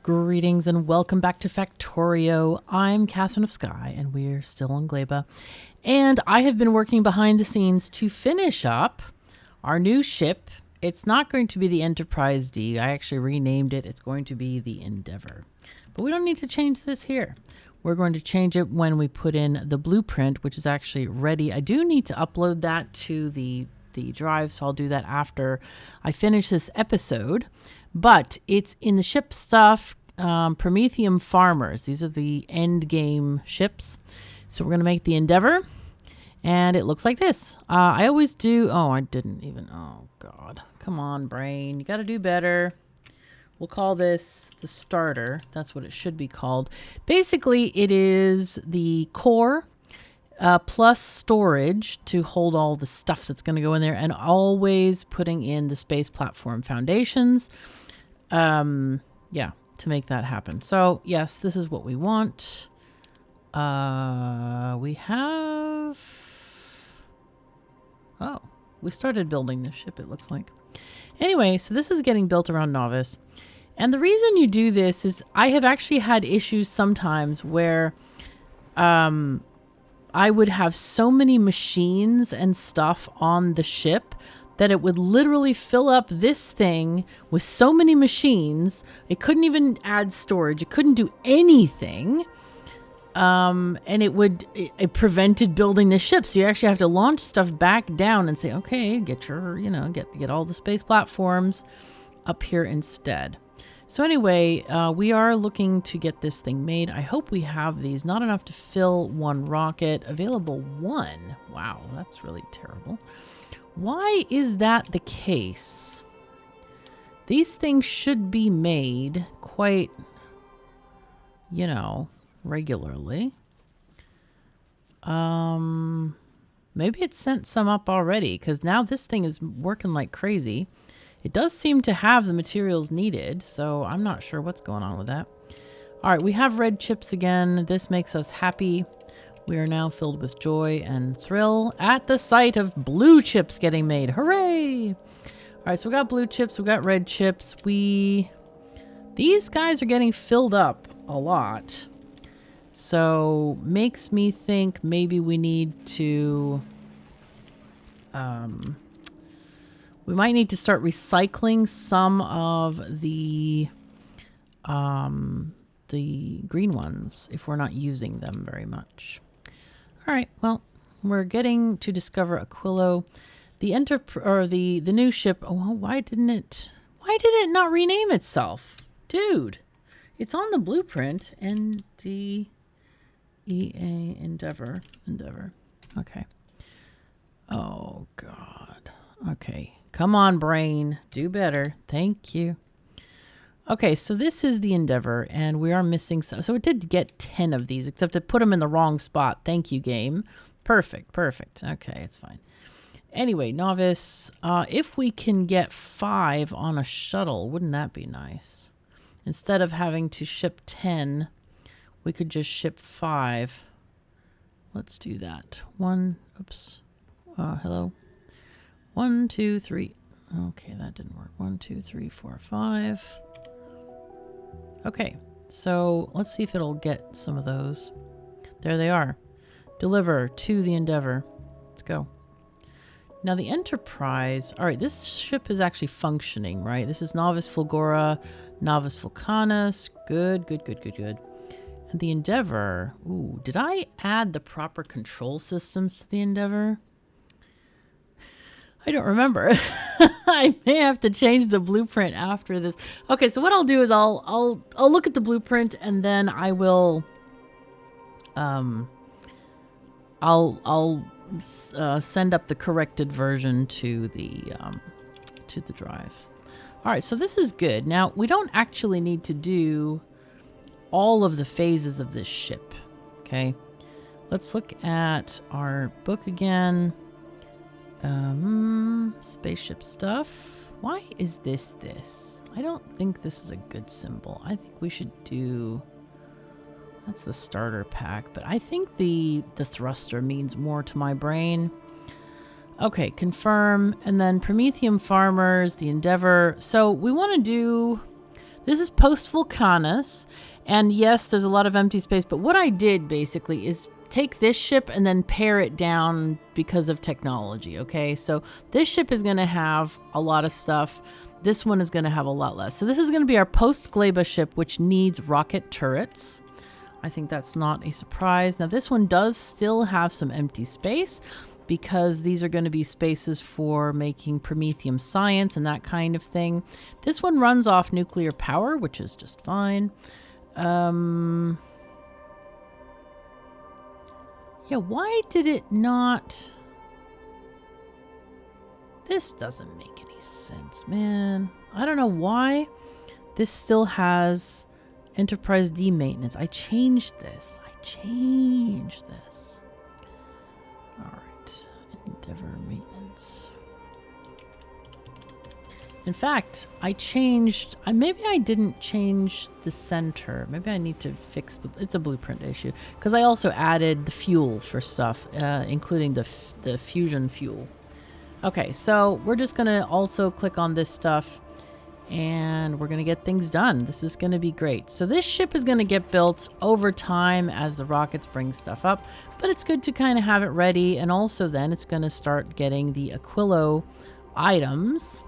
Greetings and welcome back to Factorio. I'm KatherineOfSky and we're still on Gleba. And I have been working behind the scenes to finish up our new ship. It's not going to be the Enterprise D. I actually renamed it. It's going to be the Endeavor. But we don't need to change this here. We're going to change it when we put in the blueprint, which is actually ready. I do need to upload that to the drive, so I'll do that after I finish this episode. But it's in the ship stuff, Prometheum Farmers. These are the end game ships. So we're going to make the Endeavor, and it looks like this. I always do. Oh, I didn't even. Oh, God. Come on, brain. You got to do better. We'll call this the starter. That's what it should be called. Basically, it is the core plus storage to hold all the stuff that's going to go in there, and always putting in the space platform foundations. Yeah, to make that happen. So yes, this is what we want. We have, oh, we started building this ship, it looks like. Anyway, so this is getting built around Novice. And the reason you do this is I have actually had issues sometimes where I would have so many machines and stuff on the ship that it would literally fill up this thing with so many machines. It couldn't even add storage. It couldn't do anything. And it prevented building the ship. So you actually have to launch stuff back down and say, okay, get your, get all the space platforms up here instead. So anyway, we are looking to get this thing made. I hope we have these. Not enough to fill one rocket. Available one. Wow, that's really terrible. Why is that the case? These things should be made quite, regularly. Maybe it sent some up already, because now this thing is working like crazy. It does seem to have the materials needed, so I'm not sure what's going on with that. All right, we have red chips again. This makes us happy. We are now filled with joy and thrill at the sight of blue chips getting made. Hooray! All right, so we got blue chips, we got red chips. These guys are getting filled up a lot. So makes me think maybe we need to, we might need to start recycling some of the green ones if we're not using them very much. All right, well, we're getting to discover Aquilo. The new ship. Oh, well, why did it not rename itself? Dude, it's on the blueprint. NDEA Endeavor. Okay. Oh, God. Okay. Come on, brain. Do better. Thank you. Okay, so this is the Endeavor, and we are missing some. So it did get 10 of these, except it put them in the wrong spot. Thank you, game. Perfect. Okay, it's fine. Anyway, Novice, if we can get 5 on a shuttle, wouldn't that be nice? Instead of having to ship 10, we could just ship 5. Let's do that. Hello. 1, 2, 3. Okay, that didn't work. 1, 2, 3, 4, 5. Okay, so let's see if it'll get some of those. There they are. Deliver to the Endeavor. Let's go. Now the Enterprise. All right, this ship is actually functioning, right? This is Novice Fulgora, Novice Vulcanus. Good. And the Endeavor. Ooh, did I add the proper control systems to the Endeavor? I don't remember. I may have to change the blueprint after this. Okay, so what I'll do is I'll look at the blueprint, and then I will I'll send up the corrected version to the drive. All right, so this is good. Now we don't actually need to do all of the phases of this ship. Okay, let's look at our book again. Spaceship stuff. Why is this? I don't think this is a good symbol. I think we should do, that's the starter pack, but I think the thruster means more to my brain. Okay, confirm. And then Prometheum Farmers, the Endeavor. So we want to do, This is post Vulcanus, and yes, there's a lot of empty space, but what I did basically is take this ship and then pare it down because of technology, okay? So this ship is going to have a lot of stuff. This one is going to have a lot less. So this is going to be our post-Gleba ship, which needs rocket turrets. I think that's not a surprise. Now this one does still have some empty space because these are going to be spaces for making Promethium science and that kind of thing. This one runs off nuclear power, which is just fine. Yeah, why did it not... This doesn't make any sense, man. I don't know why this still has Enterprise D maintenance. I changed this. All right. Endeavor maintenance. In fact, I changed... maybe I didn't change the center. Maybe I need to fix the... It's a blueprint issue. Because I also added the fuel for stuff, including the fusion fuel. Okay, so we're just going to also click on this stuff. And we're going to get things done. This is going to be great. So this ship is going to get built over time as the rockets bring stuff up. But it's good to kind of have it ready. And also then it's going to start getting the Aquilo items.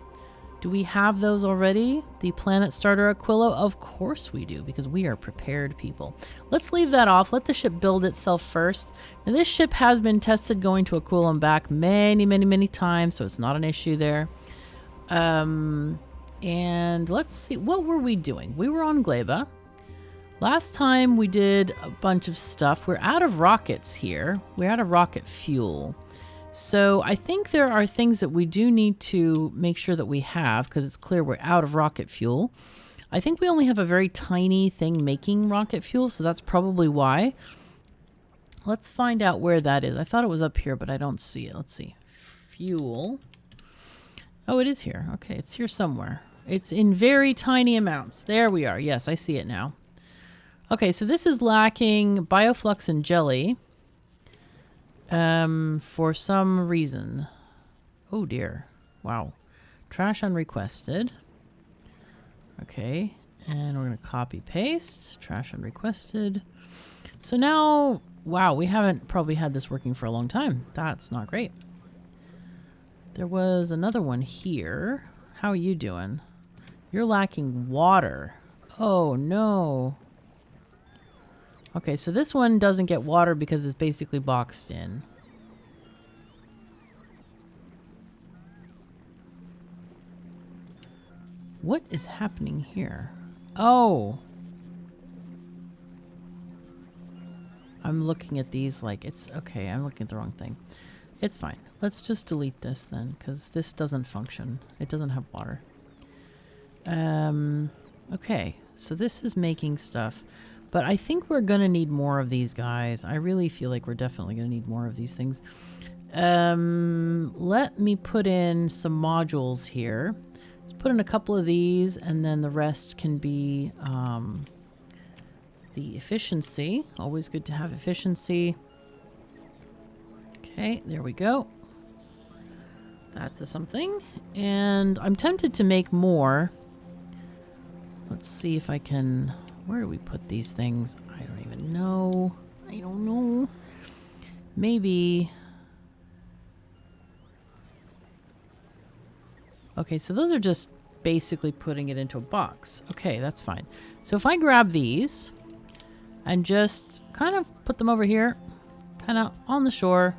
Do we have those already? The Planet Starter Aquilo? Of course we do, because we are prepared people. Let's leave that off. Let the ship build itself first. Now this ship has been tested going to Aquilo and back many times, so it's not an issue there. And let's see, what were we doing? We were on Gleba. Last time we did a bunch of stuff. We're out of rockets here. We're out of rocket fuel. So I think there are things that we do need to make sure that we have, because it's clear we're out of rocket fuel. I think we only have a very tiny thing making rocket fuel, so that's probably why. Let's find out where that is. I thought it was up here, but I don't see it. Let's see. Fuel. Oh, it is here. Okay, it's here somewhere. It's in very tiny amounts. There we are. Yes, I see it now. Okay, so this is lacking bioflux and jelly. For some reason. Oh dear. Wow. Trash unrequested. Okay. And we're going to copy paste. Trash unrequested. So now, wow, we haven't probably had this working for a long time. That's not great. There was another one here. How are you doing? You're lacking water. Oh no. Okay, so this one doesn't get water because it's basically boxed in. What is happening here? Oh. I'm looking at these like it's... Okay, I'm looking at the wrong thing. It's fine. Let's just delete this then, because this doesn't function. It doesn't have water. Okay, so this is making stuff. But I think we're going to need more of these guys. I really feel like we're definitely going to need more of these things. Let me put in some modules here. Let's put in a couple of these, and then the rest can be the efficiency. Always good to have efficiency. Okay, there we go. That's something. And I'm tempted to make more. Let's see if I can... Where do we put these things? I don't even know. I don't know. Maybe... Okay, so those are just basically putting it into a box. Okay, that's fine. So if I grab these and just kind of put them over here, kind of on the shore.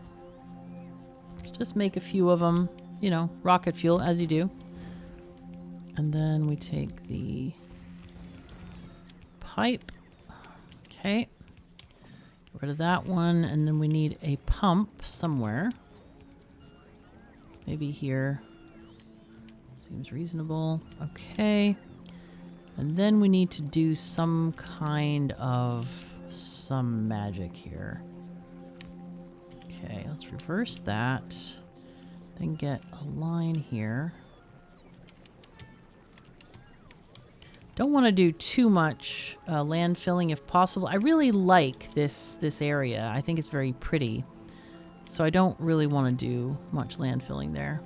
Let's just make a few of them, you know, rocket fuel, as you do. And then we take the pipe. Okay. Get rid of that one. And then we need a pump somewhere. Maybe here. Seems reasonable. Okay. And then we need to do some kind of some magic here. Okay, let's reverse that. Then get a line here. Don't want to do too much land filling if possible. I really like this area. I think it's very pretty. So I don't really want to do much land filling there.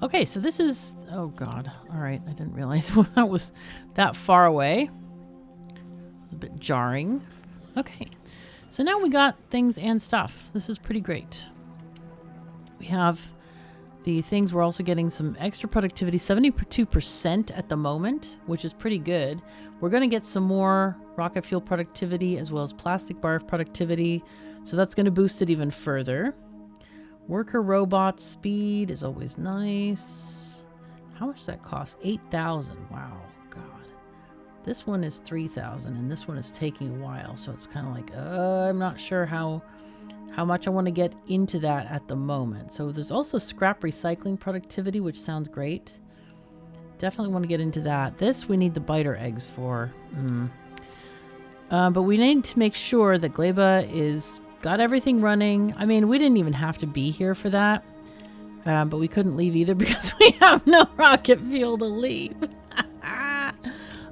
Okay, so this is... Oh, God. All right, I didn't realize that was that far away. It was a bit jarring. Okay, so now we got things and stuff. This is pretty great. We have the things. We're also getting some extra productivity, 72% at the moment, which is pretty good. We're going to get some more rocket fuel productivity as well as plastic bar productivity. So that's going to boost it even further. Worker robot speed is always nice. How much does that cost? 8,000. Wow. God. This one is 3,000 and this one is taking a while. So it's kind of like, I'm not sure how much I want to get into that at the moment. So there's also scrap recycling productivity, which sounds great. Definitely want to get into that. This we need the biter eggs for. But we need to make sure that Gleba is got everything running. I mean, we didn't even have to be here for that. But we couldn't leave either because we have no rocket fuel to leave.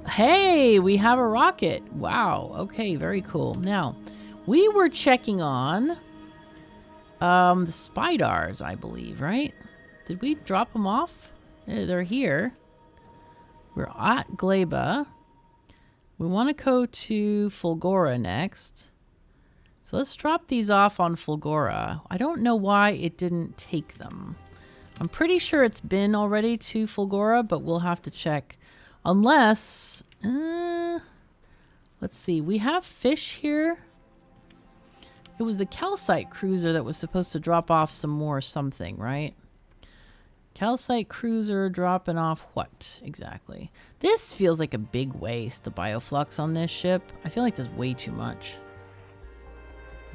Hey, we have a rocket. Wow. Okay, very cool. Now, we were checking on the spiders, I believe, right? Did we drop them off? They're here. We're at Gleba. We want to go to Fulgora next. So let's drop these off on Fulgora. I don't know why it didn't take them. I'm pretty sure it's been already to Fulgora, but we'll have to check. Unless, let's see. We have fish here. It was the calcite cruiser that was supposed to drop off some more something, right? Calcite cruiser dropping off what exactly? This feels like a big waste, the bioflux on this ship. I feel like there's way too much.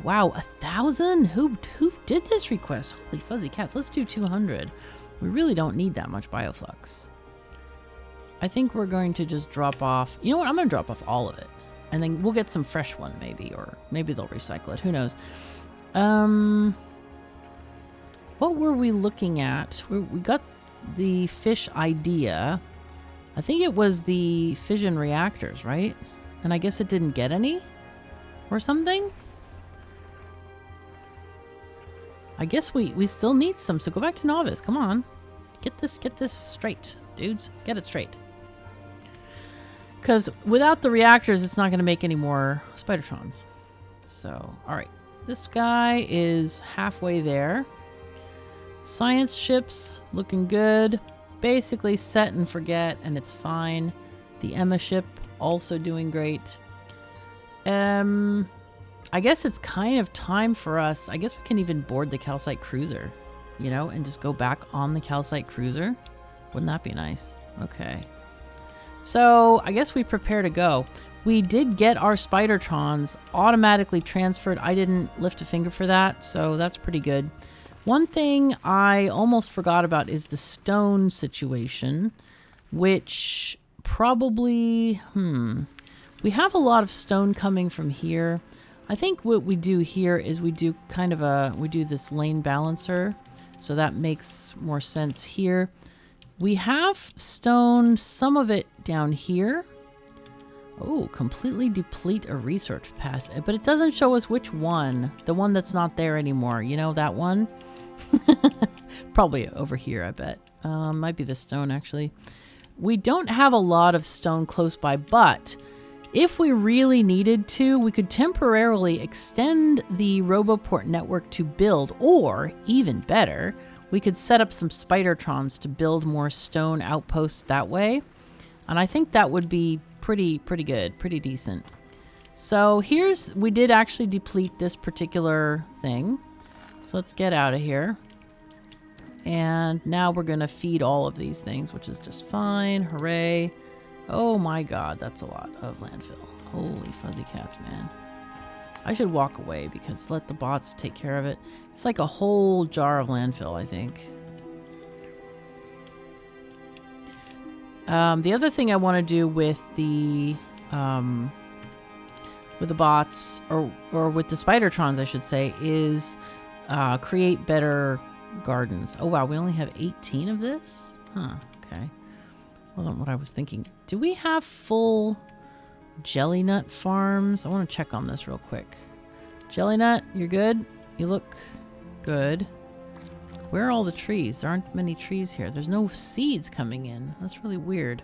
Wow, 1,000? Who did this request? Holy fuzzy cats. Let's do 200. We really don't need that much bioflux. I think we're going to just drop off. You know what? I'm going to drop off all of it. And then we'll get some fresh one maybe. Or maybe they'll recycle it. Who knows? What were we looking at? We got the fish idea. I think it was the fission reactors, right? And I guess it didn't get any? Or something? I guess we still need some, so go back to Novice. Come on. Get this straight, dudes. Get it straight. Because without the reactors, it's not going to make any more Spidertrons. So, alright. This guy is halfway there. Science ships, looking good. Basically set and forget, and it's fine. The Emma ship, also doing great. I guess it's kind of time for us. I guess we can even board the calcite cruiser, you know, and just go back on the calcite cruiser. Wouldn't that be nice? Okay. So I guess we prepare to go. We did get our Spidertrons automatically transferred. I didn't lift a finger for that, so that's pretty good. One thing I almost forgot about is the stone situation, which probably, we have a lot of stone coming from here. I think what we do here is we do kind of we do this lane balancer. So that makes more sense here. We have stone, some of it down here. Oh, completely deplete a research pass. But it doesn't show us which one. The one that's not there anymore. You know, that one? Probably over here, I bet. Might be the stone, actually. We don't have a lot of stone close by, but if we really needed to, we could temporarily extend the Roboport network to build, or even better, we could set up some Spidertrons to build more stone outposts that way. And I think that would be pretty good, pretty decent. So we did actually deplete this particular thing. So let's get out of here. And now we're going to feed all of these things, which is just fine. Hooray. Oh my god, that's a lot of landfill. Holy fuzzy cats, man. I should walk away because let the bots take care of it. It's like a whole jar of landfill, I think. The other thing I want to do with the bots, or with the Spidertrons, I should say, is create better gardens. Oh wow, we only have 18 of this? Huh, okay. Wasn't what I was thinking. Do we have full jelly nut farms? I want to check on this real quick. Jelly nut, you're good? You look good. Where are all the trees? There aren't many trees here. There's no seeds coming in. That's really weird.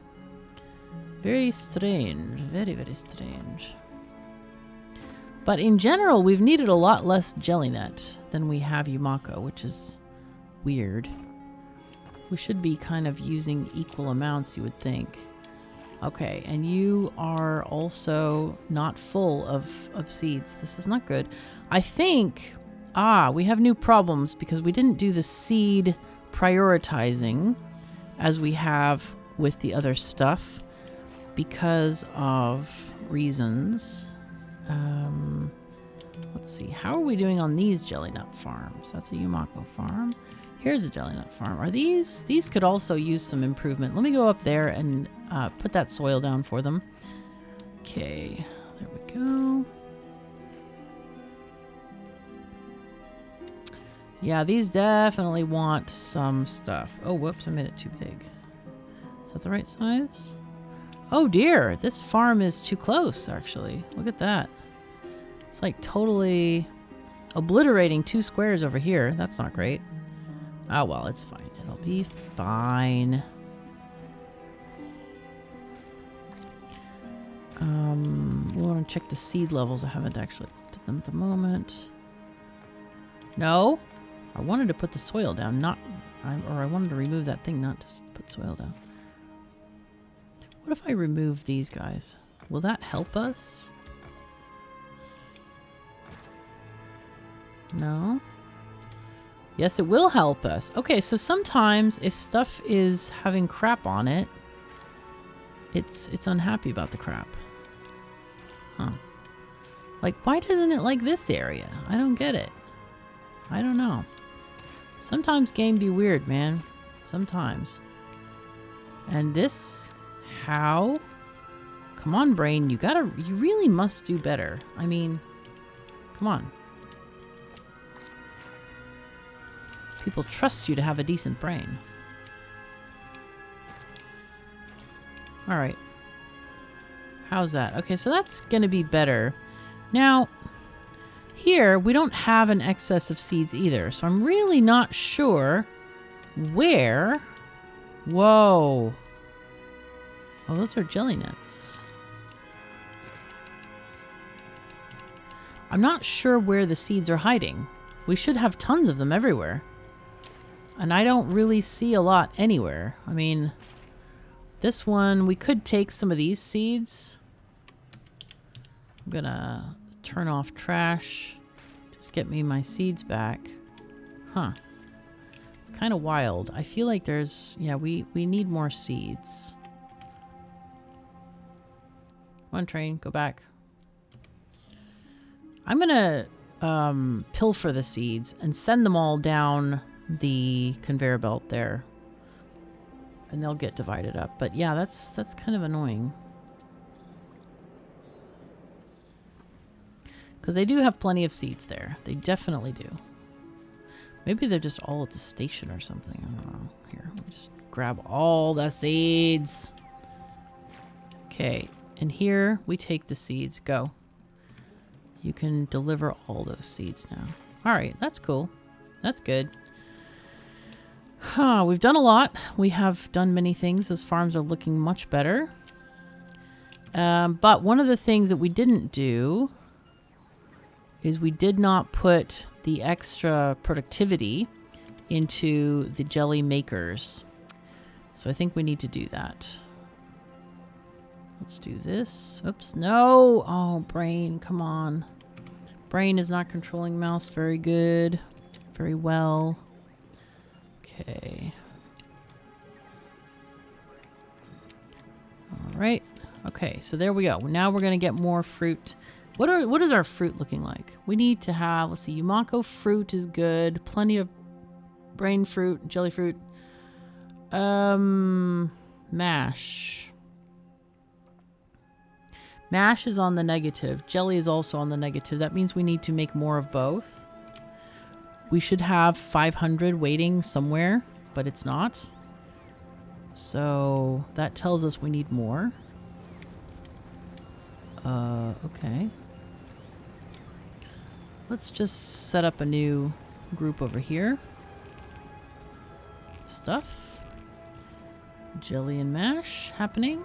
Very strange. Very, very strange. But in general, we've needed a lot less jelly net than we have Yumako, which is weird. We should be kind of using equal amounts, you would think. Okay, and you are also not full of seeds. This is not good. I think... we have new problems because we didn't do the seed prioritizing as we have with the other stuff because of reasons. Let's see. How are we doing on these jelly nut farms? That's a Yumako farm. Here's a jelly nut farm. Are these could also use some improvement. Let me go up there and put that soil down for them. Okay, there we go. Yeah, these definitely want some stuff. Oh, whoops, I made it too big. Is that the right size? Oh dear, this farm is too close, actually. Look at that. It's like totally obliterating 2 squares over here. That's not great. Oh, well, it's fine. It'll be fine. We want to check the seed levels. I haven't actually looked at them at the moment. No? I wanted to put the soil down, or I wanted to remove that thing, not just put soil down. What if I remove these guys? Will that help us? No? Yes, it will help us. Okay, so sometimes if stuff is having crap on it, it's unhappy about the crap. Huh. Like, why doesn't it like this area? I don't get it. I don't know. Sometimes game be weird, man. Sometimes. And this... How? Come on, brain. You really must do better. I mean, come on. People trust you to have a decent brain. Alright. How's that? Okay, so that's gonna be better. Now, here, we don't have an excess of seeds either, so I'm really not sure where... Whoa. Oh, those are jelly nets. I'm not sure where the seeds are hiding. We should have tons of them everywhere. And I don't really see a lot anywhere. I mean, this one, we could take some of these seeds. I'm gonna turn off trash. Just get me my seeds back. Huh. It's kind of wild. I feel like there's... Yeah, we need more seeds. Come on, train. Go back. I'm gonna pilfer the seeds and send them all down the conveyor belt there. And they'll get divided up. But yeah, that's kind of annoying. Because they do have plenty of seeds there. They definitely do. Maybe they're just all at the station or something. I don't know. Here, let me just grab all the seeds. Okay. And here we take the seeds. Go. You can deliver all those seeds now. Alright, that's cool. That's good. We've done a lot. We have done many things. Those farms are looking much better. But one of the things that we didn't do is we did not put the extra productivity into the jelly makers. So I think we need to do that. Let's do this. Oops, no! Oh, brain, come on. Brain is not controlling mouse very good. Very well. Okay. Alright. Okay, so there we go. Now we're going to get more fruit. What is our fruit looking like? We need to have, let's see, Yumako fruit is good. Plenty of brain fruit, jelly fruit. Mash. Mash is on the negative. Jelly is also on the negative. That means we need to make more of both. We should have 500 waiting somewhere, but it's not. So that tells us we need more. Okay. Let's just set up a new group over here. stuff. Jelly and mash happening.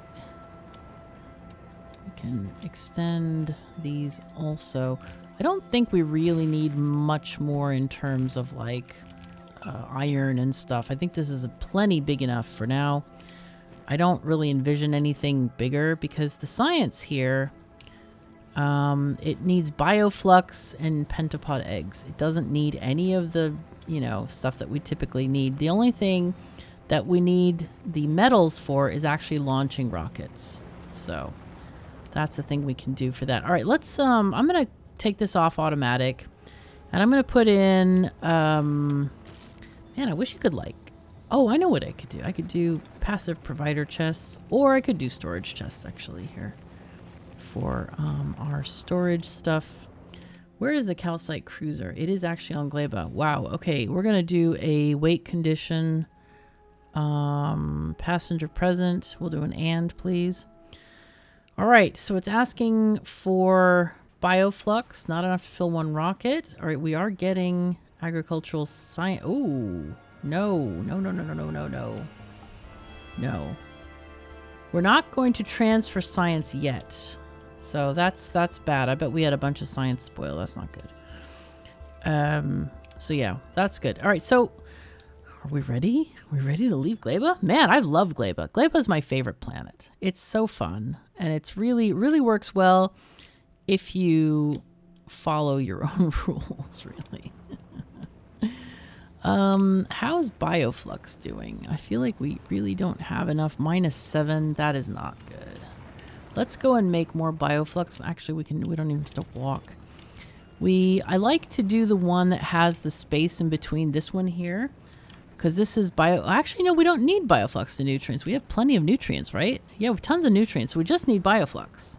We can extend these also. I don't think we really need much more in terms of like iron and stuff. I think this is plenty big enough for now. I don't really envision anything bigger because the science here, it needs bioflux and pentapod eggs. It doesn't need any of the, you know, stuff that we typically need. The only thing that we need the metals for is actually launching rockets. So that's the thing we can do for that. All right, let's, I'm going to take this off automatic and I'm going to put in, man, I wish you could like, oh, I know what I could do. I could do passive provider chests, or I could do storage chests actually here for our storage stuff. Where is the calcite cruiser? It is actually on Gleba. Wow. Okay, we're going to do a weight condition. Passenger present. We'll do an and, please. All right, so it's asking for bioflux. Not enough to fill one rocket. All right, we are getting agricultural science. Oh, no. No. We're not going to transfer science yet. So that's bad. I bet we had a bunch of science spoil. That's not good. So yeah, that's good. All right, so are we ready? Are we ready to leave Gleba? Man, I love Gleba. Gleba is my favorite planet. It's so fun, and it's really works well if you follow your own rules, really. How's bioflux doing? I feel like we really don't have enough. -7. That is not good. Let's go and make more bioflux. Actually, we don't even have to walk. I like to do the one that has the space in between this one here, because this is actually, no, we don't need bioflux to nutrients. We have plenty of nutrients, right? Yeah, we have tons of nutrients. So we just need bioflux.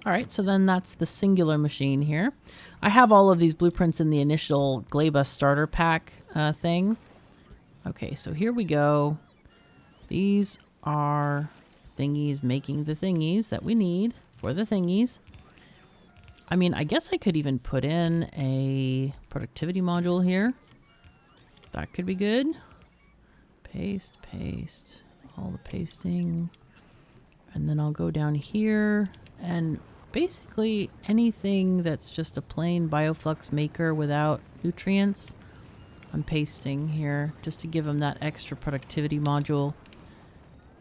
All right, so then that's the singular machine here. I have all of these blueprints in the initial Gleba starter pack thing. Okay, so here we go. These are thingies making the thingies that we need for the thingies. I mean, I guess I could even put in a productivity module here. That could be good. Paste, all the pasting. And then I'll go down here and basically anything that's just a plain bioflux maker without nutrients, I'm pasting here just to give them that extra productivity module.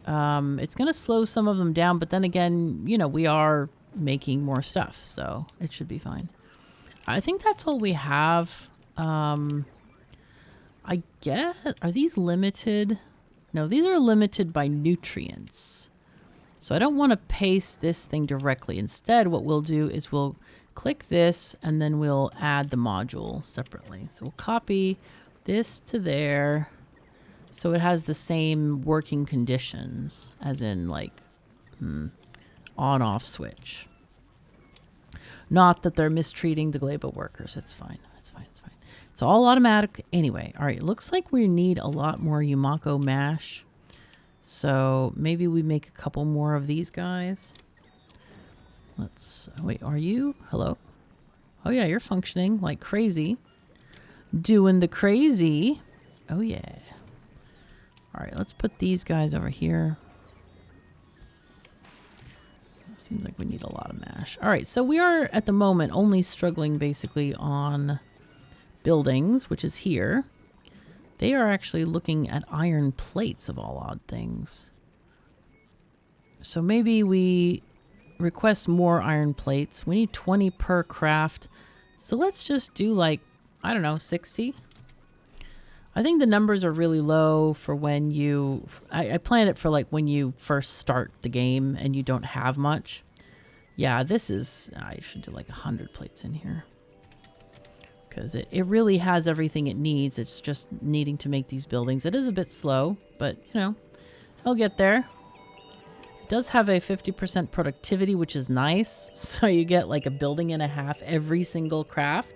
It's going to slow some of them down, but then again, you know, we are making more stuff, so it should be fine. I think that's all we have. I guess, are these limited? No, these are limited by nutrients. So I don't want to paste this thing directly. Instead, what we'll do is we'll click this and then we'll add the module separately. So we'll copy this to there so it has the same working conditions as in like on-off switch. Not that they're mistreating the Gleba workers. It's fine. It's fine. It's fine. It's all automatic anyway. All right. It looks like we need a lot more Yumako mash. So maybe we make a couple more of these guys. Let's wait. Are you? Hello? Oh yeah, you're functioning like crazy. Doing the crazy. Oh yeah. All right, let's put these guys over here. Seems like we need a lot of mash. All right, so we are at the moment only struggling basically on buildings, which is here. They are actually looking at iron plates of all odd things. So maybe we request more iron plates. We need 20 per craft. So let's just do like, I don't know, 60. I think the numbers are really low for when you... I planned it for like when you first start the game and you don't have much. Yeah, this is... I should do like 100 plates in here. Because it really has everything it needs. It's just needing to make these buildings. It is a bit slow, but, you know, I'll get there. It does have a 50% productivity, which is nice. So you get like a building and a half every single craft.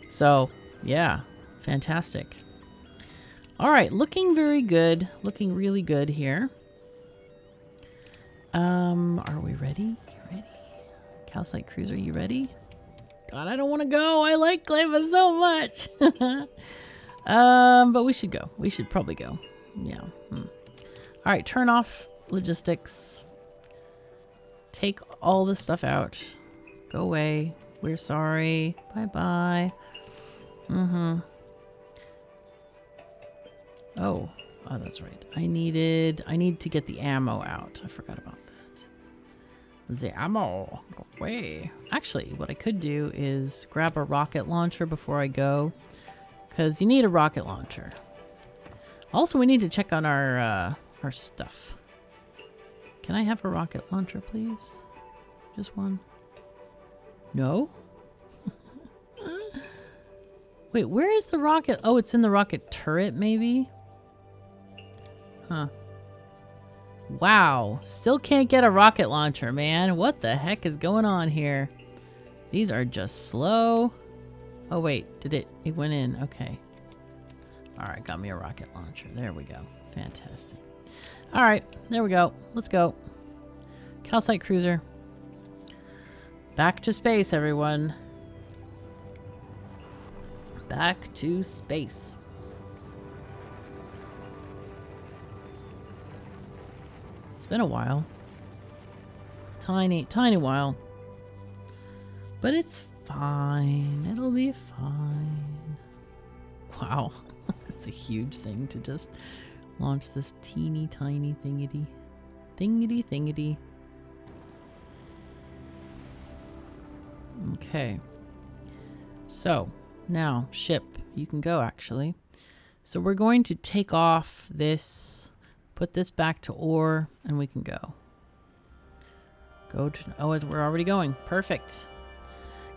So, yeah, fantastic. All right, looking very good. Looking really good here. Are we ready? Ready? Calcite Cruiser, you ready? God, I don't want to go. I like Gleba so much. But we should go. We should probably go. Yeah. All right, turn off logistics. Take all the stuff out. Go away. We're sorry. Bye-bye. Oh, that's right. I need to get the ammo out. I forgot about that. The ammo. Go away. Actually, what I could do is grab a rocket launcher before I go, because you need a rocket launcher. Also, we need to check on our stuff. Can I have a rocket launcher, please? Just one. No? Wait, where is the rocket? Oh, it's in the rocket turret, maybe? Huh. Wow. Still can't get a rocket launcher, man. What the heck is going on here? These are just slow. Oh, wait. It went in. Okay. Alright, got me a rocket launcher. There we go. Fantastic. Alright, there we go. Let's go. Calcite cruiser. Back to space, everyone. Back to space. It's been a while. Tiny while. But it's fine. It'll be fine. Wow. It's a huge thing to just launch this teeny tiny thingity. Thingity. Okay. So, now, ship. You can go, actually. So we're going to take off this, put this back to ore, and we can go. As we're already going. Perfect.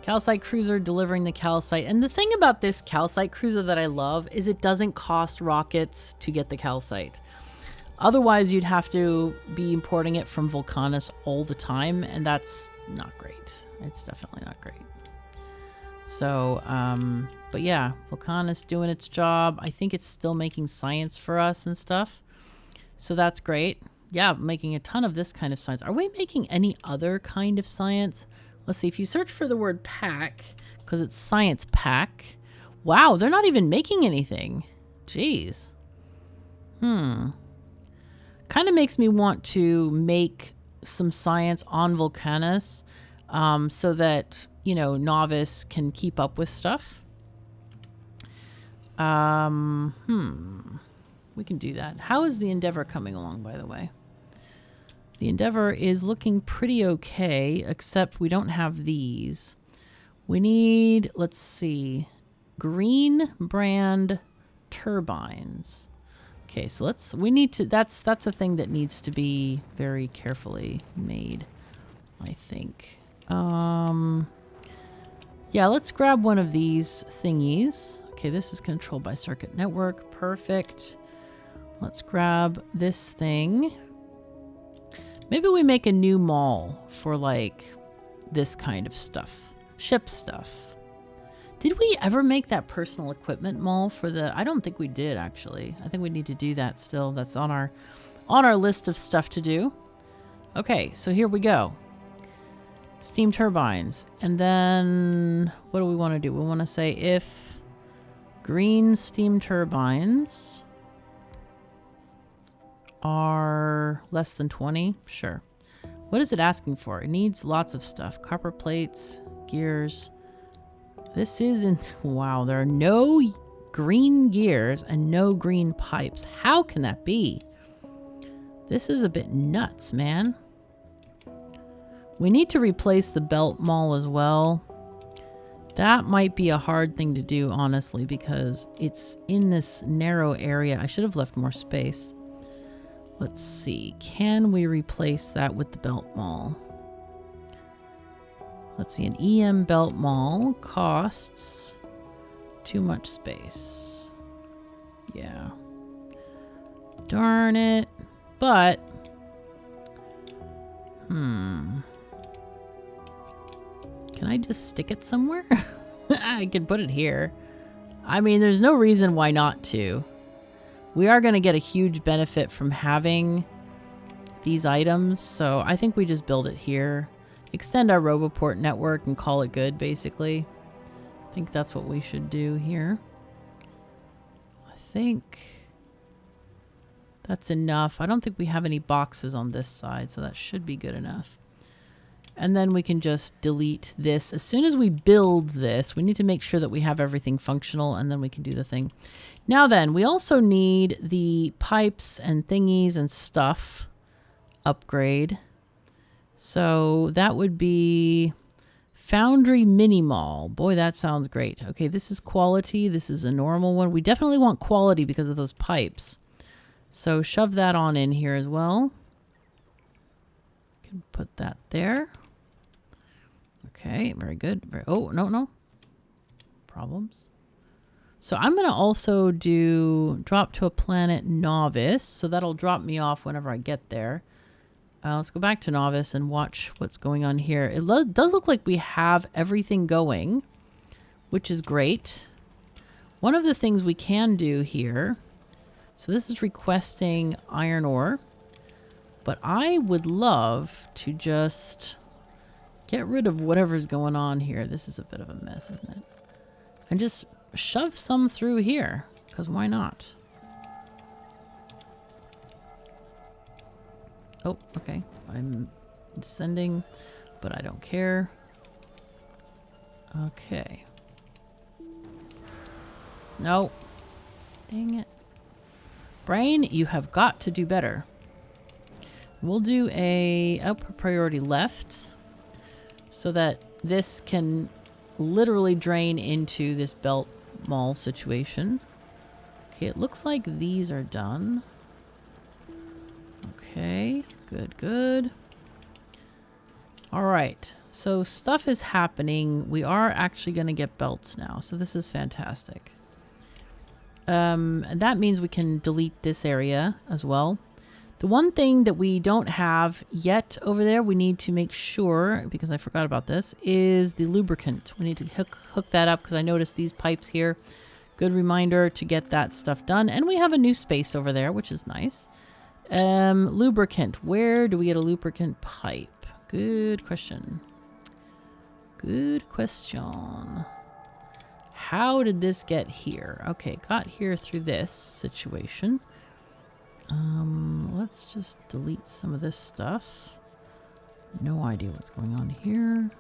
Calcite cruiser delivering the calcite. And the thing about this calcite cruiser that I love is it doesn't cost rockets to get the calcite. Otherwise, you'd have to be importing it from Vulcanus all the time, and that's not great. It's definitely not great. So, but yeah, Vulcanus doing its job. I think it's still making science for us and stuff. So that's great. Yeah, making a ton of this kind of science. Are we making any other kind of science? Let's see, if you search for the word pack, because it's science pack. Wow, they're not even making anything. Jeez. Kind of makes me want to make some science on Vulcanus, so that, you know, Novice can keep up with stuff. We can do that. How is the Endeavor coming along, by the way? The Endeavor is looking pretty okay, except we don't have these. We need, let's see, green brand turbines. Okay, so that's a thing that needs to be very carefully made, I think. Yeah, let's grab one of these thingies. Okay, this is controlled by circuit network. Perfect. Let's grab this thing. Maybe we make a new mall for, like, this kind of stuff. Ship stuff. Did we ever make that personal equipment mall for the... I don't think we did, actually. I think we need to do that still. That's on our list of stuff to do. Okay, so here we go. Steam turbines. And then what do we want to do? We want to say if green steam turbines are less than 20. Sure. What is it asking for? It needs lots of stuff. Copper plates, gears. This isn't... Wow, there are no green gears and no green pipes. How can that be? This is a bit nuts, man. We need to replace the belt maul as well. That might be a hard thing to do, honestly, because it's in this narrow area. I should have left more space. Let's see. Can we replace that with the belt maul? Let's see. An EM belt maul costs too much space. Yeah. Darn it. But... Can I just stick it somewhere? I could put it here. I mean, there's no reason why not to. We are going to get a huge benefit from having these items, so I think we just build it here. Extend our Roboport network and call it good, basically. I think that's what we should do here. I think... That's enough. I don't think we have any boxes on this side, so that should be good enough. And then we can just delete this. As soon as we build this, we need to make sure that we have everything functional, and then we can do the thing. Now then, we also need the pipes and thingies and stuff upgrade. So that would be Foundry Mini Mall. Boy, that sounds great. Okay, this is quality. This is a normal one. We definitely want quality because of those pipes. So shove that on in here as well. Can put that there. Okay, very good. Oh, no. Problems. So I'm going to also do drop to a planet novice. So that'll drop me off whenever I get there. Let's go back to novice and watch what's going on here. It does look like we have everything going, which is great. One of the things we can do here, so this is requesting iron ore, but I would love to just get rid of whatever's going on here. This is a bit of a mess, isn't it? And just shove some through here, because why not? Oh, okay. I'm descending, but I don't care. Okay. No. Dang it. Brain, you have got to do better. We'll do a output priority left so that this can literally drain into this belt mall situation. Okay, it looks like these are done. Okay, good. All right, so stuff is happening. We are actually going to get belts now, so this is fantastic. And that means we can delete this area as well. The one thing that we don't have yet over there, we need to make sure, because I forgot about this, is the lubricant. We need to hook that up because I noticed these pipes here. Good reminder to get that stuff done. And we have a new space over there, which is nice. Lubricant. Where do we get a lubricant pipe? Good question. Good question. How did this get here? Okay, got here through this situation. Let's just delete some of this stuff. No idea what's going on here.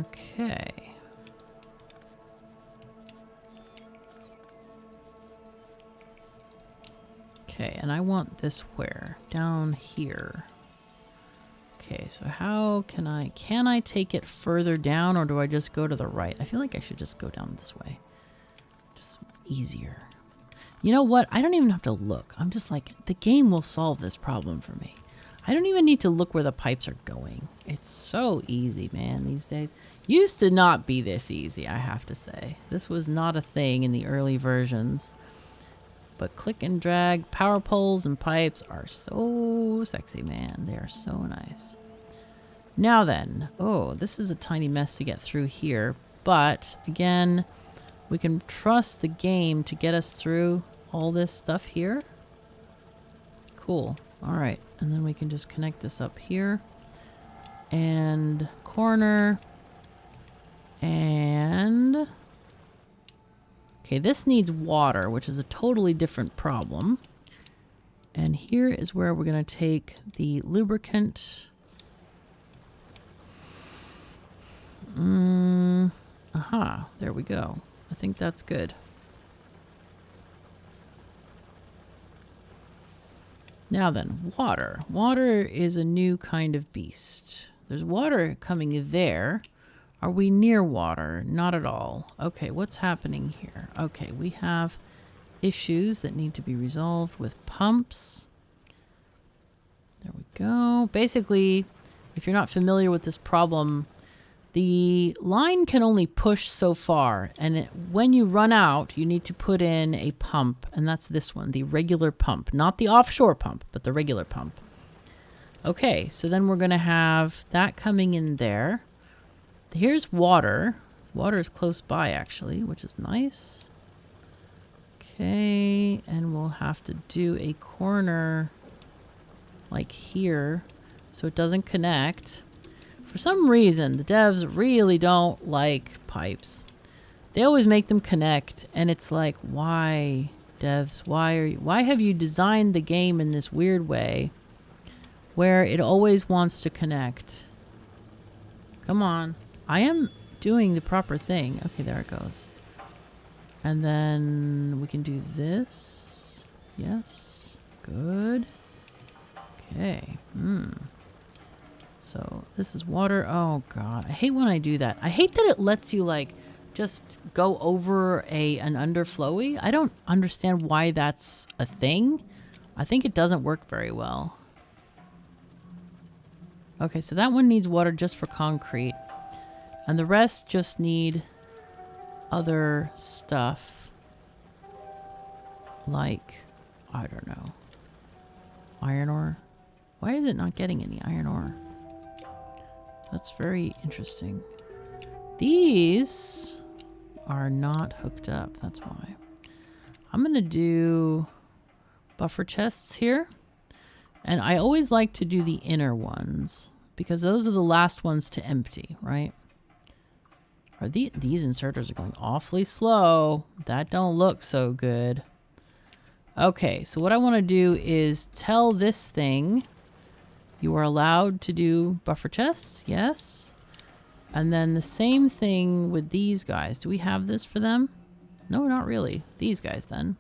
Okay. Okay, and I want this where? Down here. Okay, so how can I take it further down, or do I just go to the right? I feel like I should just go down this way. Just easier. You know what? I don't even have to look. I'm just like, the game will solve this problem for me. I don't even need to look where the pipes are going. It's so easy, man, these days. Used to not be this easy, I have to say. This was not a thing in the early versions. But click and drag power poles and pipes are so sexy, man. They are so nice. Now then, oh, this is a tiny mess to get through here. But again, we can trust the game to get us through all this stuff here. Cool. All right. And then we can just connect this up here. And corner. And... okay, this needs water, which is a totally different problem. And here is where we're going to take the lubricant. Aha, there we go. I think that's good. Now then, water. Water is a new kind of beast. There's water coming there. Are we near water? Not at all. Okay, what's happening here? Okay, we have issues that need to be resolved with pumps. There we go. Basically, if you're not familiar with this problem, the line can only push so far, and when you run out, you need to put in a pump, and that's this one, the regular pump. Not the offshore pump, but the regular pump. Okay, so then we're going to have that coming in there. Here's water. Water is close by, actually, which is nice. Okay, and we'll have to do a corner like here so it doesn't connect. For some reason, the devs really don't like pipes. They always make them connect, and it's like, why? Devs, why have you designed the game in this weird way where it always wants to connect? Come on. I am doing the proper thing. Okay, there it goes. And then we can do this. Yes. Good. Okay. So this is water. Oh god. I hate when I do that. I hate that it lets you like just go over an underflowy. I don't understand why that's a thing. I think it doesn't work very well. Okay, so that one needs water just for concrete. And the rest just need other stuff. Like, I don't know. Iron ore. Why is it not getting any iron ore? That's very interesting. These are not hooked up. That's why. I'm going to do buffer chests here. And I always like to do the inner ones because those are the last ones to empty, right? Are these inserters are going awfully slow. That don't look so good. Okay, so what I want to do is tell this thing you are allowed to do buffer chests. Yes. And then the same thing with these guys. Do we have this for them? No, not really. These guys then.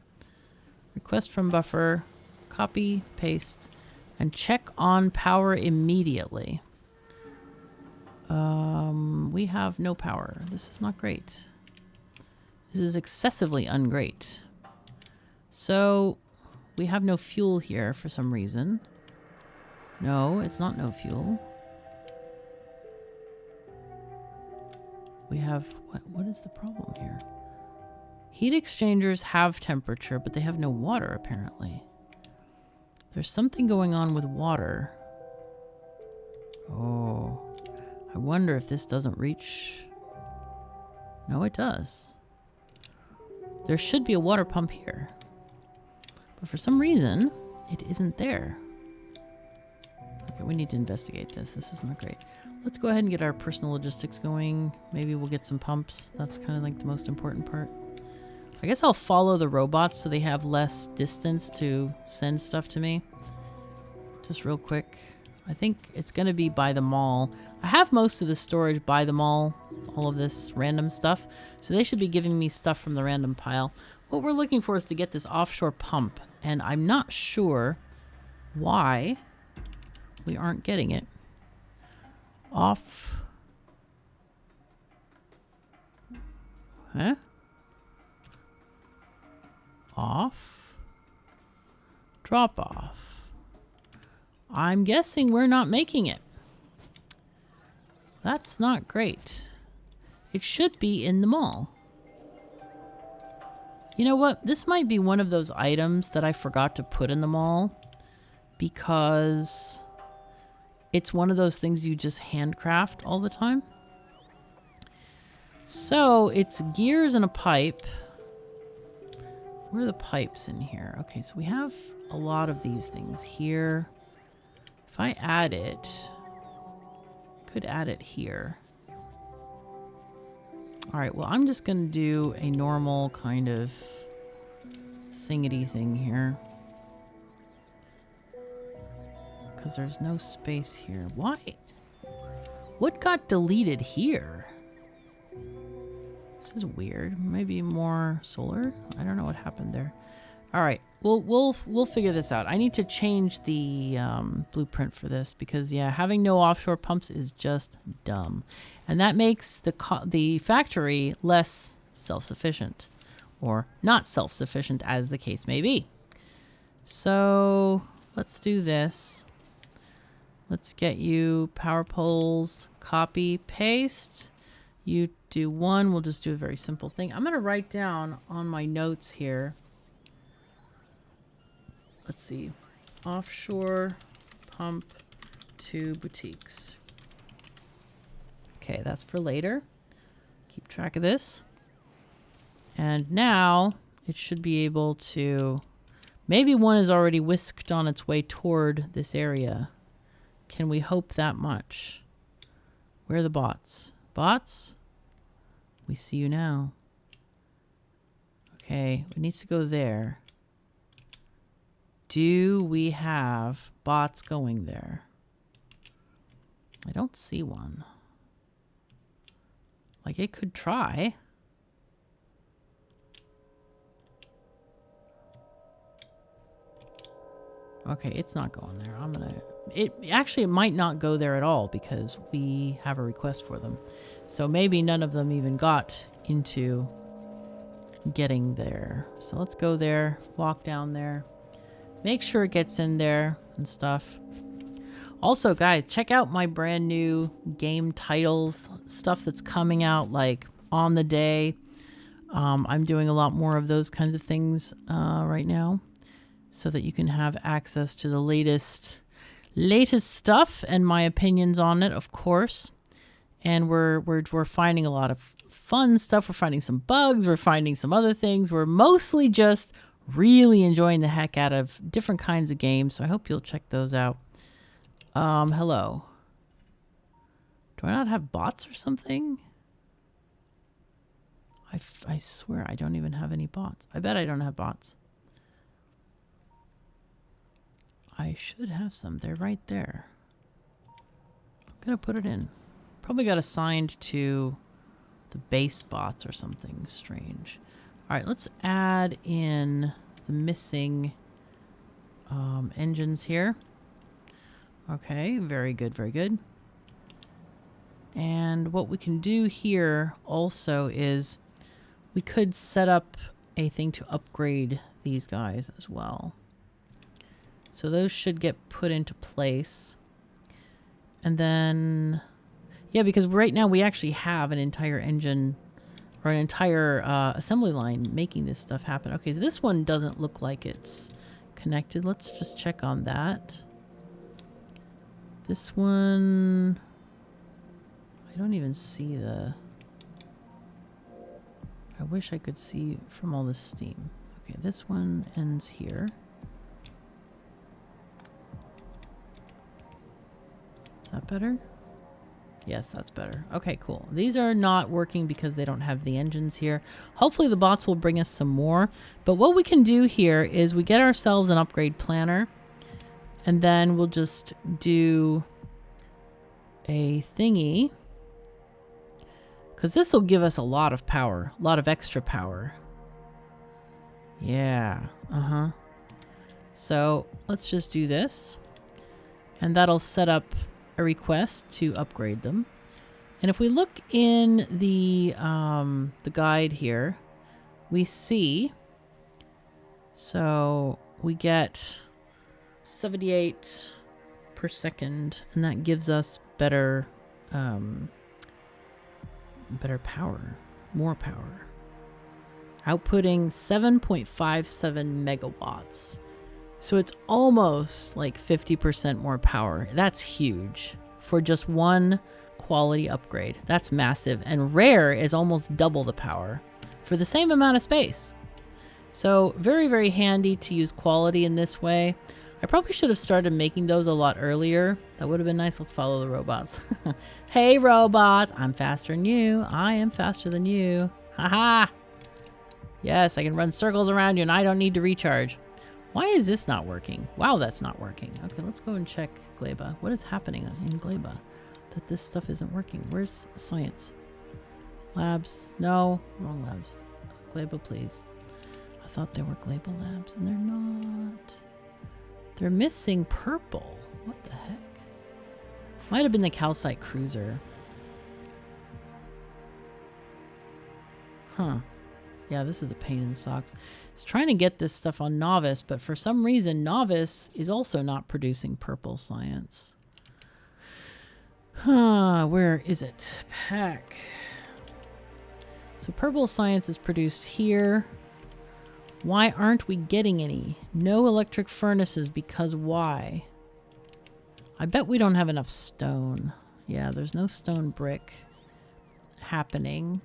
Request from buffer. Copy, paste, and check on power immediately. We have no power. This is not great. This is excessively ungreat. So we have no fuel here for some reason. No, it's not no fuel. We have, what is the problem here? Heat exchangers have temperature, but they have no water apparently. There's something going on with water. Oh, I wonder if this doesn't reach. No, it does. There should be a water pump here. But for some reason, it isn't there. Okay, we need to investigate this. This is not great. Let's go ahead and get our personal logistics going. Maybe we'll get some pumps. That's kind of like the most important part. I guess I'll follow the robots so they have less distance to send stuff to me. Just real quick. I think it's going to be by the mall. I have most of the storage by the mall. All of this random stuff. So they should be giving me stuff from the random pile. What we're looking for is to get this offshore pump. And I'm not sure why we aren't getting it. Off. Huh? Off. Drop off. I'm guessing we're not making it. That's not great. It should be in the mall. You know what? This might be one of those items that I forgot to put in the mall because it's one of those things you just handcraft all the time. So it's gears and a pipe. Where are the pipes in here? Okay, so we have a lot of these things here. If I add it, could add it here. All right, well, I'm just going to do a normal kind of thingity thing here. Because there's no space here. Why? What got deleted here? This is weird. Maybe more solar? I don't know what happened there. All right, we'll figure this out. I need to change the blueprint for this because yeah, having no offshore pumps is just dumb, and that makes the factory less self-sufficient, or not self-sufficient as the case may be. So let's do this. Let's get you power poles. Copy, paste. You do one. We'll just do a very simple thing. I'm gonna write down on my notes here. Let's see, offshore pump to boutiques. Okay, that's for later. Keep track of this. And now it should be able to, maybe one is already whisked on its way toward this area. Can we hope that much? Where are the bots? Bots? We see you now. Okay, it needs to go there. do we have bots going there? I don't see one. Like, it could try. Okay, it's not going there. I'm gonna... It might not go there at all because we have a request for them. So maybe none of them even got into getting there. So let's go there, walk down there, make sure it gets in there and stuff. Also, guys, check out my brand new game titles, stuff that's coming out like on the day. I'm doing a lot more of those kinds of things right now so that you can have access to the latest stuff and my opinions on it, of course. And we're finding a lot of fun stuff. We're finding some bugs. We're finding some other things. We're mostly just really enjoying the heck out of different kinds of games. So I hope you'll check those out. Hello. Do I not have bots or something? I swear I don't even have any bots. I bet I don't have bots. I should have some. They're right there. I'm gonna put it in. Probably got assigned to the base bots or something strange. All right, let's add in the missing engines here. Okay, very good, very good. And what we can do here also is we could set up a thing to upgrade these guys as well. So those should get put into place. And then, yeah, because right now we actually have an entire engine or an entire assembly line making this stuff happen. Okay, so this one doesn't look like it's connected. Let's just check on that. This one, I don't even see the... I wish I could see from all this steam. Okay, this one ends here. Is that better? Yes, that's better. Okay, cool. These are not working because they don't have the engines here. Hopefully the bots will bring us some more. But what we can do here is we get ourselves an upgrade planner. And then we'll just do a thingy. Because this will give us a lot of power. A lot of extra power. Yeah. Uh-huh. So let's just do this. And that'll set up a request to upgrade them. And if we look in the guide here, we see, so we get 78 per second, and that gives us better power, more power. Outputting 7.57 megawatts. So it's almost like 50% more power. That's huge for just one quality upgrade. That's massive. And rare is almost double the power for the same amount of space. So very, very handy to use quality in this way. I probably should have started making those a lot earlier. That would have been nice. Let's follow the robots. Hey, robots. I'm faster than you. I am faster than you. Haha. Yes, I can run circles around you and I don't need to recharge. Why is this not working? Wow, that's not working. Okay, let's go and check Gleba. What is happening in Gleba that this stuff isn't working? Where's science? Labs? No, wrong labs. Gleba, please. I thought they were Gleba labs, and they're not. They're missing purple. What the heck? Might have been the calcite cruiser. Huh. Yeah, this is a pain in the socks. It's trying to get this stuff on Novice, but for some reason, Novice is also not producing purple science. Huh, where is it? Pack. So purple science is produced here. Why aren't we getting any? No electric furnaces, because why? I bet we don't have enough stone. Yeah, there's no stone brick happening.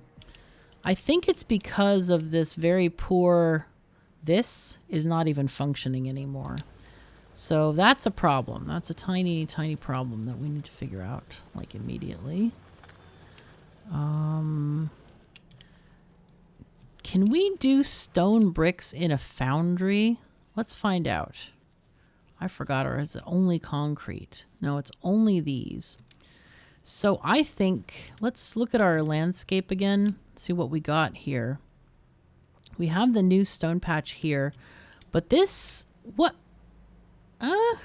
I think it's because of this very poor... This is not even functioning anymore. So that's a problem. That's a tiny, tiny problem that we need to figure out, like, immediately. Can we do stone bricks in a foundry? Let's find out. I forgot, or is it only concrete? No, it's only these. So I think, let's look at our landscape again, see what we got here. We have the new stone patch here, but this, what? I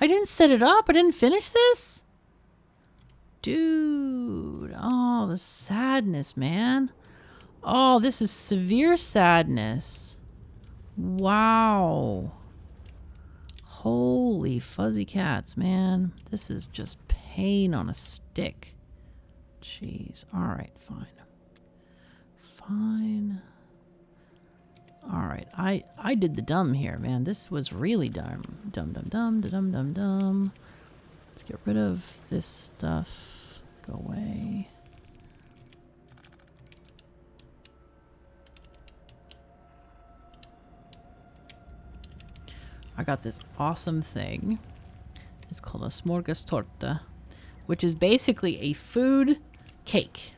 didn't set it up. I didn't finish this? Dude, oh, the sadness, man. Oh, this is severe sadness. Wow. Holy fuzzy cats, man. This is just pain on a stick. Jeez. All right, fine. Fine. All right. I did the dumb here, man. This was really dumb. Dumb. Let's get rid of this stuff. Go away. I got this awesome thing. It's called a smorgastorta, which is basically a food cake.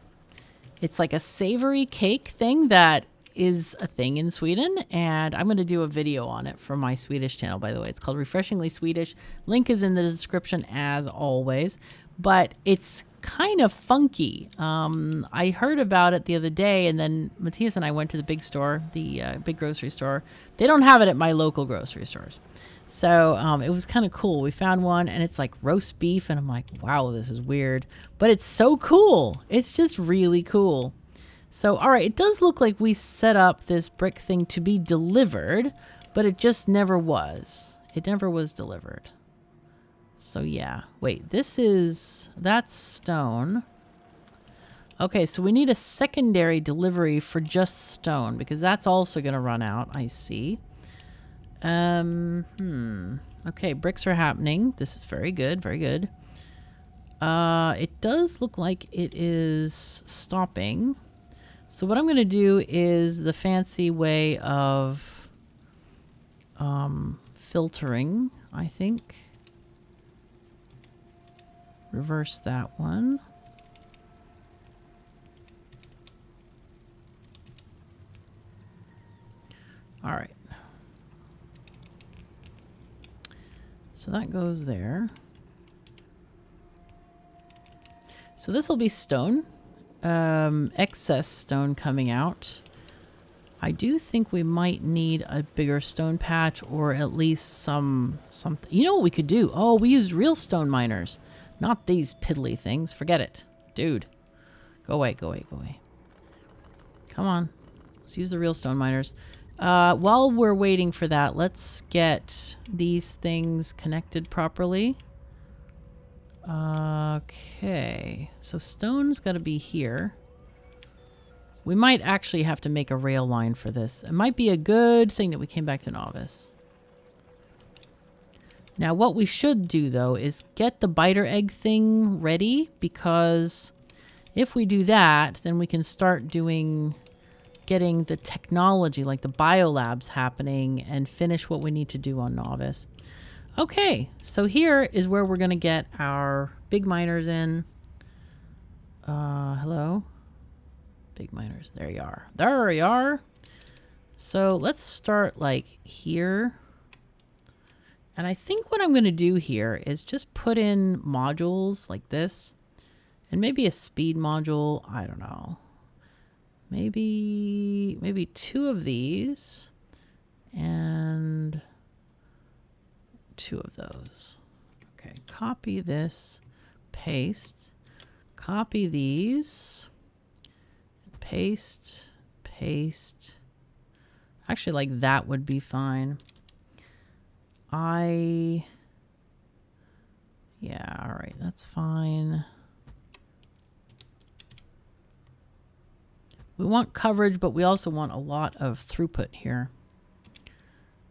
It's like a savory cake thing that is a thing in Sweden, and I'm going to do a video on it for my Swedish channel, by the way. It's called Refreshingly Swedish. Link is in the description as always, but it's kind of funky. I heard about it the other day, and then Matthias and I went to the big store, the big grocery store. They don't have it at my local grocery stores. So it was kind of cool. We found one, and it's like roast beef, and I'm like, wow, this is weird. But it's so cool. It's just really cool. So, all right, it does look like we set up this brick thing to be delivered, but it just never was. It never was delivered. So, yeah. Wait, that's stone. Okay, so we need a secondary delivery for just stone, because that's also going to run out, I see. Okay, bricks are happening. This is very good, very good. It does look like it is stopping. So what I'm going to do is the fancy way of filtering, I think. Reverse that one. All right. So that goes there. So this will be stone. Excess stone coming out. I do think we might need a bigger stone patch, or at least something. You know what we could do? Oh, we use real stone miners, not these piddly things. Forget it, dude. Go away, go away, go away. Come on, let's use the real stone miners. While we're waiting for that, let's get these things connected properly. Okay, so stone's got to be here. We might actually have to make a rail line for this. It might be a good thing that we came back to Novice. Now what we should do though is get the biter egg thing ready, because if we do that, then we can start getting the technology like the biolabs happening and finish what we need to do on Novice. Okay, so here is where we're going to get our big miners in. Hello? Big miners. There you are. There you are. So let's start like here. And I think what I'm going to do here is just put in modules like this. And maybe a speed module. I don't know. Maybe 2 of these. And 2 of those. Okay, copy this, paste, copy these, paste. Actually, like that would be fine. Yeah, all right, that's fine. We want coverage, but we also want a lot of throughput here.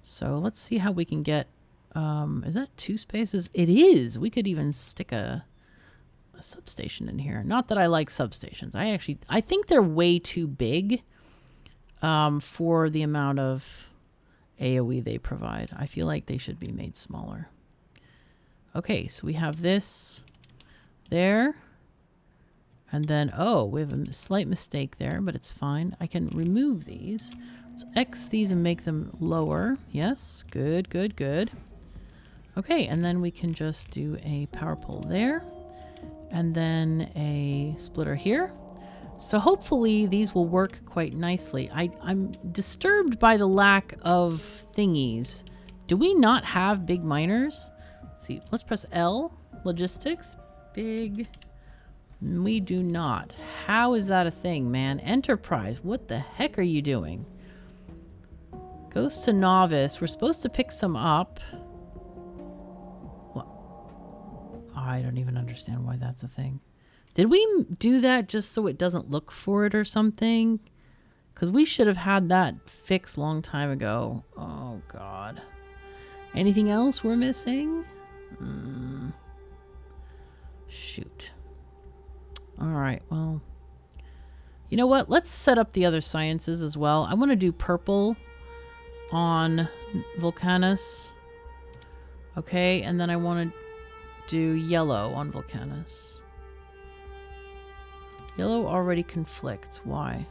So let's see how we can get, is that 2 spaces? It is. We could even stick a substation in here. Not that I like substations. I think they're way too big for the amount of AoE they provide. I feel like they should be made smaller. Okay, so we have this there. And then, oh, we have a slight mistake there, but it's fine. I can remove these. Let's X these and make them lower. Yes, good, good, good. Okay, and then we can just do a power pole there. And then a splitter here. So hopefully these will work quite nicely. I'm disturbed by the lack of thingies. Do we not have big miners? Let's see. Let's press L. Logistics. Big. We do not. How is that a thing, man? Enterprise. What the heck are you doing? Goes to novice. We're supposed to pick some up. What? I don't even understand why that's a thing. Did we do that just so it doesn't look for it or something? Because we should have had that fixed long time ago. Oh, God. Anything else we're missing? Shoot. All right, well. You know what? Let's set up the other sciences as well. I want to do purple on Vulcanus. Okay, and then I want to do yellow on Vulcanus. Yellow already conflicts. Why?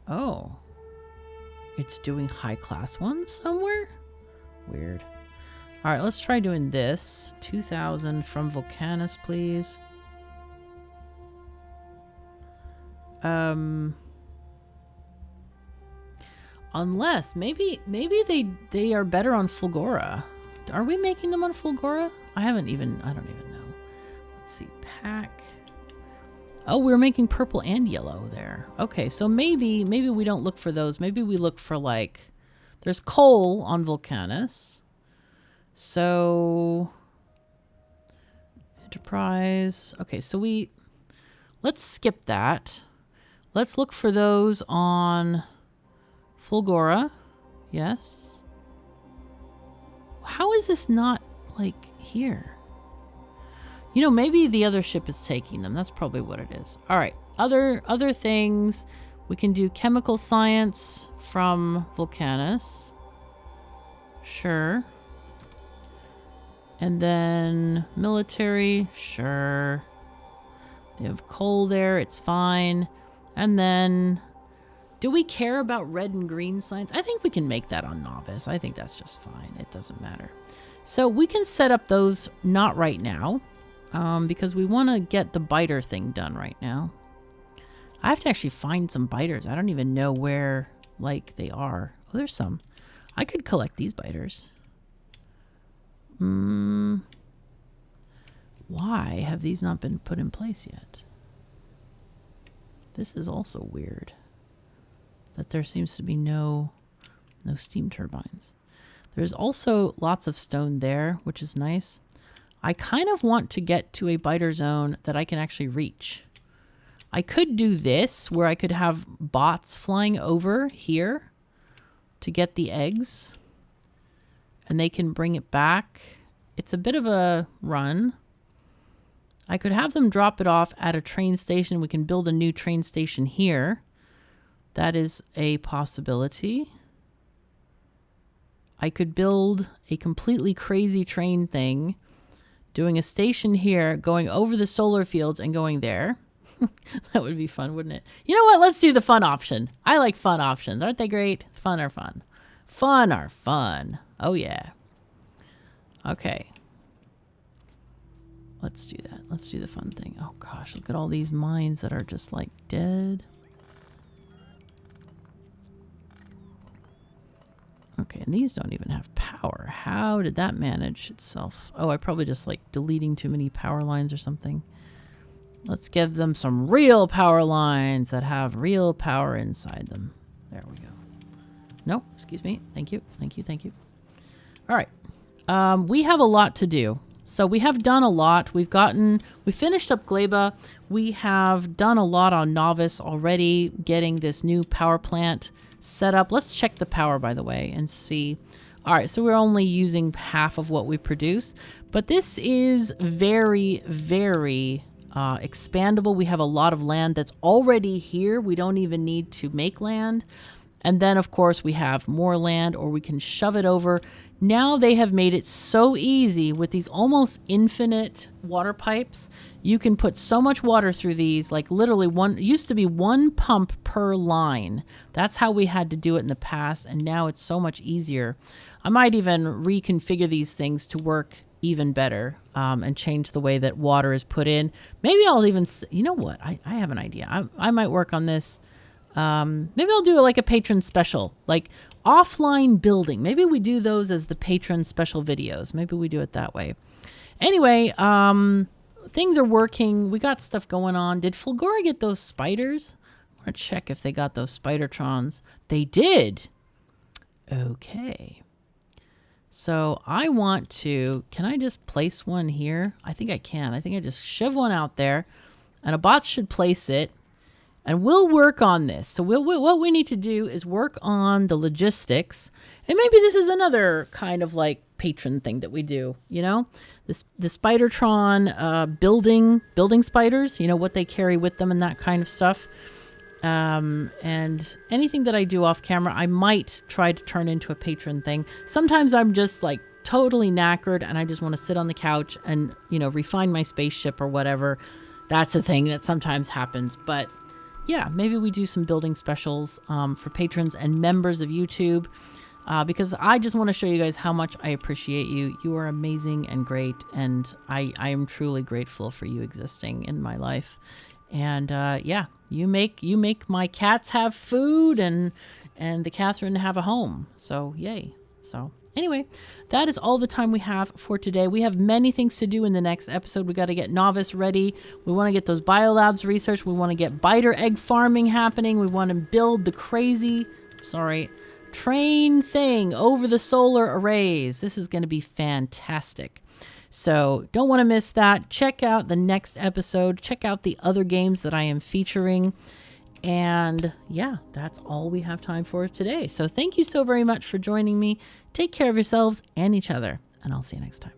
Oh. It's doing high class ones somewhere? Weird. Alright, let's try doing this. 2,000 from Vulcanus, please. Unless, maybe they are better on Fulgora. Are we making them on Fulgora? I don't even know. Let's see. Pack. Oh, we're making purple and yellow there. Okay, so maybe we don't look for those. Maybe we look for, like, there's coal on Vulcanus. So Enterprise. Okay, so let's skip that. Let's look for those on Fulgora. Yes. How is this not, like, here? You know, maybe the other ship is taking them. That's probably what it is. All right. Other things. We can do chemical science from Vulcanus. Sure. And then military. Sure. They have coal there. It's fine. And then, do we care about red and green science? I think we can make that on novice. I think that's just fine. It doesn't matter. So we can set up those not right now. Because we want to get the biter thing done right now. I have to actually find some biters. I don't even know where, like, they are. Oh, there's some. I could collect these biters. Why have these not been put in place yet? This is also weird. That there seems to be no steam turbines. There's also lots of stone there, which is nice. I kind of want to get to a biter zone that I can actually reach. I could do this, where I could have bots flying over here to get the eggs. And they can bring it back. It's a bit of a run. I could have them drop it off at a train station. We can build a new train station here. That is a possibility. I could build a completely crazy train thing, doing a station here, going over the solar fields and going there. That would be fun, wouldn't it? You know what? Let's do the fun option. I like fun options. Aren't they great? Fun are fun. Fun are fun. Oh, yeah. Okay. Let's do that. Let's do the fun thing. Oh, gosh. Look at all these mines that are just, like, dead. Okay, and these don't even have power. How did that manage itself? Oh, I probably just like deleting too many power lines or something. Let's give them some real power lines that have real power inside them. There we go. No, excuse me. Thank you. Thank you. Thank you. All right. We have a lot to do. So we have done a lot. We finished up Gleba. We have done a lot on Novice already, getting this new power plant set up. Let's check the power, by the way, and see. All right, so we're only using half of what we produce, but this is very, very expandable. We have a lot of land that's already here. We don't even need to make land. And then, of course, we have more land, or we can shove it over. Now they have made it so easy with these almost infinite water pipes. You can put so much water through these, like literally used to be one pump per line. That's how we had to do it in the past, and now it's so much easier. I might even reconfigure these things to work even better, and change the way that water is put in. Maybe I'll even, you know what? I have an idea. I might work on this. Maybe I'll do like a patron special, like offline building. Maybe we do those as the patron special videos. Maybe we do it that way. Anyway, things are working. We got stuff going on. Did Fulgora get those spiders? I want to check if they got those Spidertrons. They did. Okay. So I want to, can I just place one here? I think I can. I think I just shove one out there and a bot should place it and we'll work on this. So what we need to do is work on the logistics, and maybe this is another kind of like patron thing that we do, you know, the Spidertron, building spiders, you know, what they carry with them and that kind of stuff. And anything that I do off camera, I might try to turn into a patron thing. Sometimes I'm just like totally knackered and I just want to sit on the couch and, you know, refine my spaceship or whatever. That's a thing that sometimes happens. But yeah, maybe we do some building specials for patrons and members of YouTube, because I just want to show you guys how much I appreciate you. You are amazing and great, and I am truly grateful for you existing in my life. And yeah, you make my cats have food and the Catherine have a home. So yay. So anyway, that is all the time we have for today. We have many things to do in the next episode. We got to get Novice ready. We want to get those biolabs research. We want to get biter egg farming happening. We want to build the crazy, train thing over the solar arrays. This is going to be fantastic. So don't want to miss that. Check out the next episode. Check out the other games that I am featuring. And yeah, that's all we have time for today. So thank you so very much for joining me. Take care of yourselves and each other, and I'll see you next time.